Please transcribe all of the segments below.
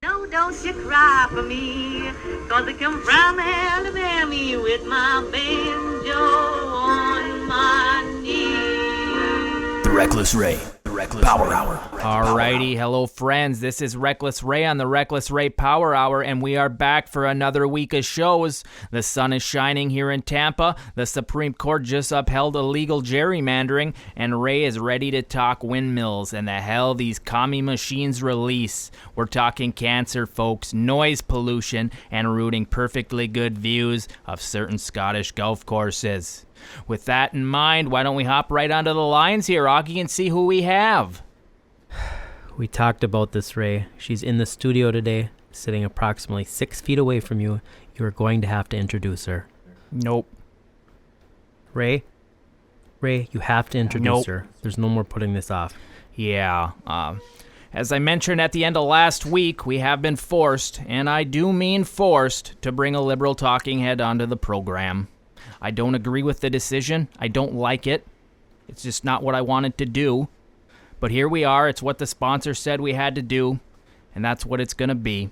No, don't you cry for me, 'cause I come from Alabama with my banjo on my knee. The Reckless Ray. The Reckless Power Hour. Alrighty, hello friends. This is Reckless Ray on the Reckless Ray Power Hour, and we are back for another week of shows. The sun is shining here in Tampa. The Supreme Court just upheld illegal gerrymandering, and Ray is ready to talk windmills and the hell these commie machines release. We're talking cancer, folks, noise pollution, and rooting perfectly good views of certain Scottish golf courses. With that in mind, why don't we hop right onto the lines here, Auggie, and see who we have? We talked about this, Ray. She's in the studio today, sitting approximately 6 feet away from you. You are going to have to introduce her. Nope. Ray, you have to introduce her. There's no more putting this off. Yeah, as I mentioned at the end of last week, we have been forced, and I do mean forced, to bring a liberal talking head onto the program. I don't agree with the decision. I don't like it. It's just not what I wanted to do. But here we are. It's what the sponsor said we had to do, and that's what it's going to be.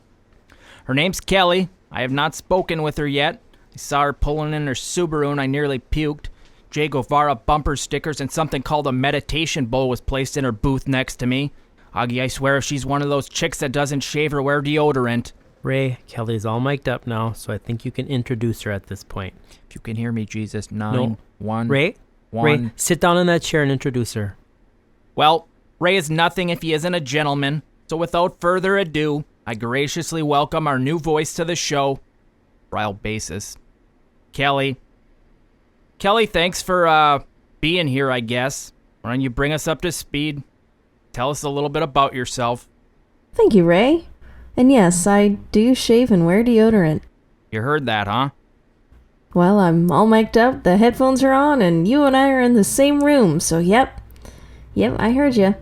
Her name's Kelly. I have not spoken with her yet. I saw her pulling in her Subaru, and I nearly puked. Che Guevara bumper stickers and something called a meditation bowl was placed in her booth next to me. Auggie, I swear if she's one of those chicks that doesn't shave or wear deodorant. Ray, Kelly's all mic'd up now, so I think you can introduce her at this point. If you can hear me, Jesus. 9, No. 1, Ray, 1. Ray, sit down in that chair and introduce her. Well, Ray is nothing if he isn't a gentleman, so without further ado, I graciously welcome our new voice to the show, trial basis, Kelly. Kelly, thanks for being here, I guess. Why don't you bring us up to speed? Tell us a little bit about yourself. Thank you, Ray. And yes, I do shave and wear deodorant. You heard that, huh? Well, I'm all mic'd up, the headphones are on, and you and I are in the same room, so yep, I heard you.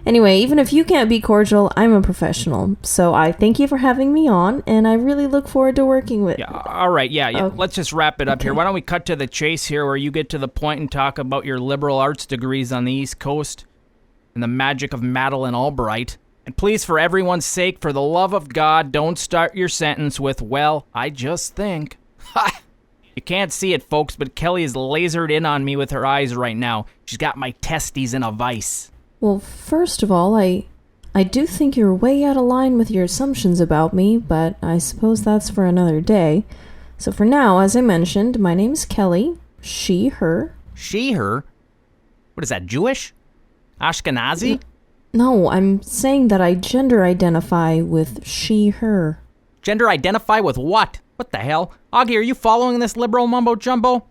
Anyway, even if you can't be cordial, I'm a professional, so I thank you for having me on, and I really look forward to working with... Yeah, all right, yeah. Let's just wrap it up here. Why don't we cut to the chase here, where you get to the point and talk about your liberal arts degrees on the East Coast and the magic of Madeline Albright. And please, for everyone's sake, for the love of God, don't start your sentence with, well, I just think. Ha! You can't see it, folks, but Kelly is lasered in on me with her eyes right now. She's got my testes in a vice. Well, first of all, I do think you're way out of line with your assumptions about me, but I suppose that's for another day. So for now, as I mentioned, my name's Kelly. She, her. She, her? What is that, Jewish? Ashkenazi? No, I'm saying that I gender identify with she, her. Gender identify with what? What the hell? Auggie, are you following this liberal mumbo-jumbo?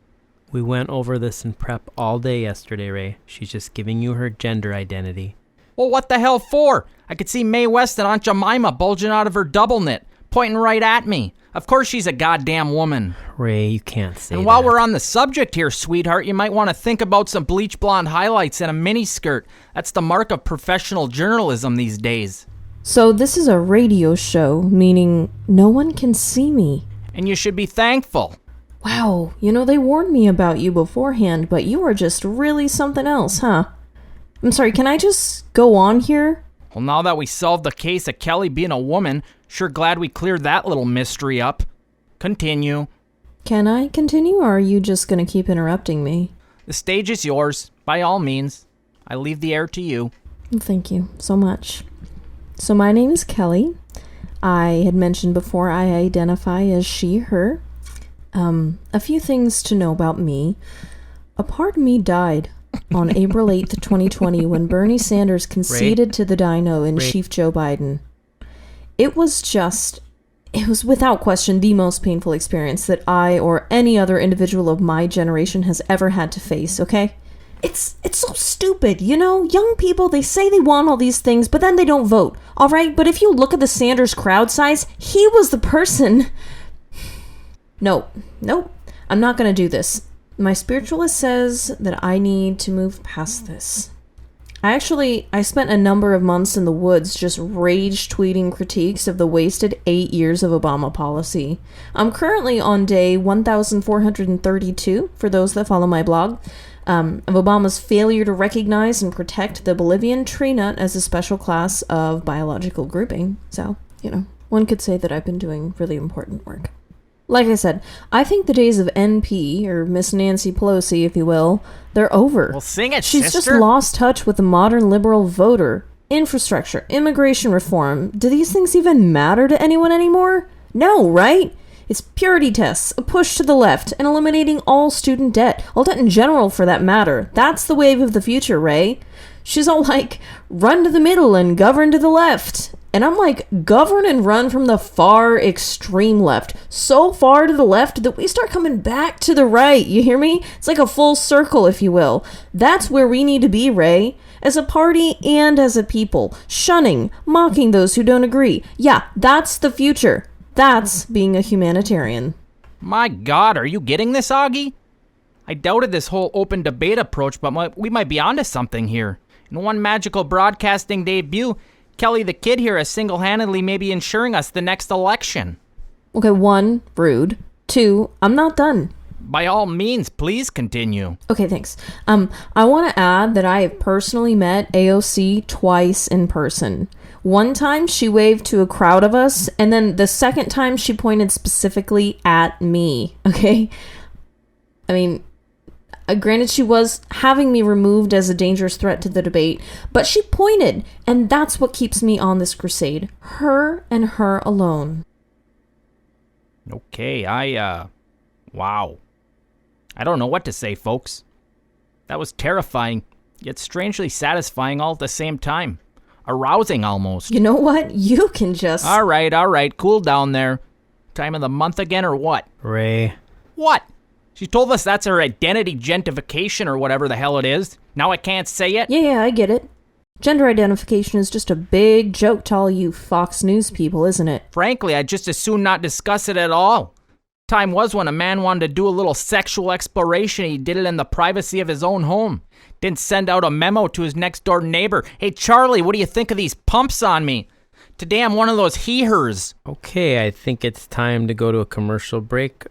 We went over this in prep all day yesterday, Ray. She's just giving you her gender identity. Well, what the hell for? I could see Mae West and Aunt Jemima bulging out of her double knit, pointing right at me. Of course she's a goddamn woman. Ray, you can't say that. And while we're on the subject here, sweetheart, you might want to think about some bleach blonde highlights and a miniskirt. That's the mark of professional journalism these days. So this is a radio show, meaning no one can see me. And you should be thankful. Wow, they warned me about you beforehand, but you are just really something else, huh? I'm sorry, can I just go on here? Well, now that we solved the case of Kelly being a woman, sure glad we cleared that little mystery up. Continue. Can I continue, or are you just gonna keep interrupting me? The stage is yours, by all means. I leave the air to you. Thank you so much. So my name is Kelly. I had mentioned before I identify as she, her. A few things to know about me. A part of me died on April 8th, 2020, when Bernie Sanders conceded to the dino in Chief Joe Biden. It was without question the most painful experience that I or any other individual of my generation has ever had to face, okay? It's so stupid, Young people, they say they want all these things, but then they don't vote, all right? But if you look at the Sanders crowd size, he was the person... Nope, I'm not going to do this. My spiritualist says that I need to move past this. I spent a number of months in the woods just rage tweeting critiques of the wasted 8 years of Obama policy. I'm currently on day 1432, for those that follow my blog, of Obama's failure to recognize and protect the Bolivian tree nut as a special class of biological grouping. So, one could say that I've been doing really important work. Like I said, I think the days of NP, or Miss Nancy Pelosi, if you will, they're over. Well, sing it, She's sister. just lost touch with the modern liberal voter. Infrastructure, immigration reform, do these things even matter to anyone anymore? No, right? It's purity tests, a push to the left, and eliminating all student debt. All debt in general, for that matter. That's the wave of the future, Ray. She's all like, run to the middle and govern to the left. And I'm like, govern and run from the far extreme left. So far to the left that we start coming back to the right. You hear me? It's like a full circle, if you will. That's where we need to be, Ray. As a party and as a people. Shunning, mocking those who don't agree. Yeah, that's the future. That's being a humanitarian. My God, are you getting this, Auggie? I doubted this whole open debate approach, but we might be onto something here. In one magical broadcasting debut, Kelly the Kid here is single-handedly maybe ensuring us the next election. Okay, 1, rude. 2, I'm not done. By all means, please continue. Okay, thanks. I want to add that I have personally met AOC twice in person. One time she waved to a crowd of us, and then the second time she pointed specifically at me, okay? I mean, granted, she was having me removed as a dangerous threat to the debate, but she pointed, and that's what keeps me on this crusade. Her and her alone. Okay, wow. I don't know what to say, folks. That was terrifying, yet strangely satisfying all at the same time. Arousing, almost. You know what? You can just... All right, cool down there. Time of the month again, or what? Ray. What? She told us that's her identity gentrification or whatever the hell it is. Now I can't say it? Yeah, I get it. Gender identification is just a big joke to all you Fox News people, isn't it? Frankly, I'd just as soon not discuss it at all. Time was when a man wanted to do a little sexual exploration. He did it in the privacy of his own home. Didn't send out a memo to his next door neighbor. Hey, Charlie, what do you think of these pumps on me? Today I'm one of those he-hers. Okay, I think it's time to go to a commercial break.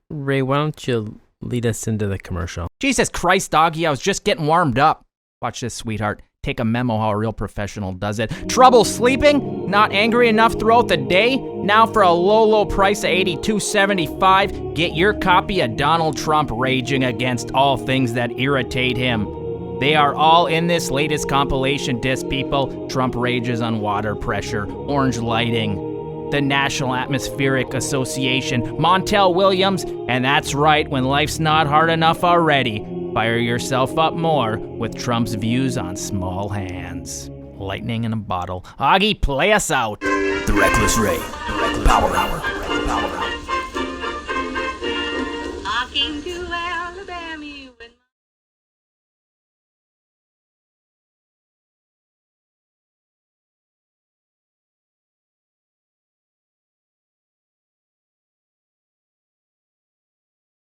Ray, why don't you lead us into the commercial? Jesus Christ, Auggie, I was just getting warmed up. Watch this, sweetheart. Take a memo how a real professional does it. Trouble sleeping? Not angry enough throughout the day? Now for a low price of $82.75, get your copy of Donald Trump raging against all things that irritate him. They are all in this latest compilation disc, people. Trump rages on water pressure, orange lighting, the National Atmospheric Association, Montel Williams, and that's right, when life's not hard enough already, fire yourself up more with Trump's views on small hands. Lightning in a bottle. Auggie, play us out. The Reckless Ray. Power Hour.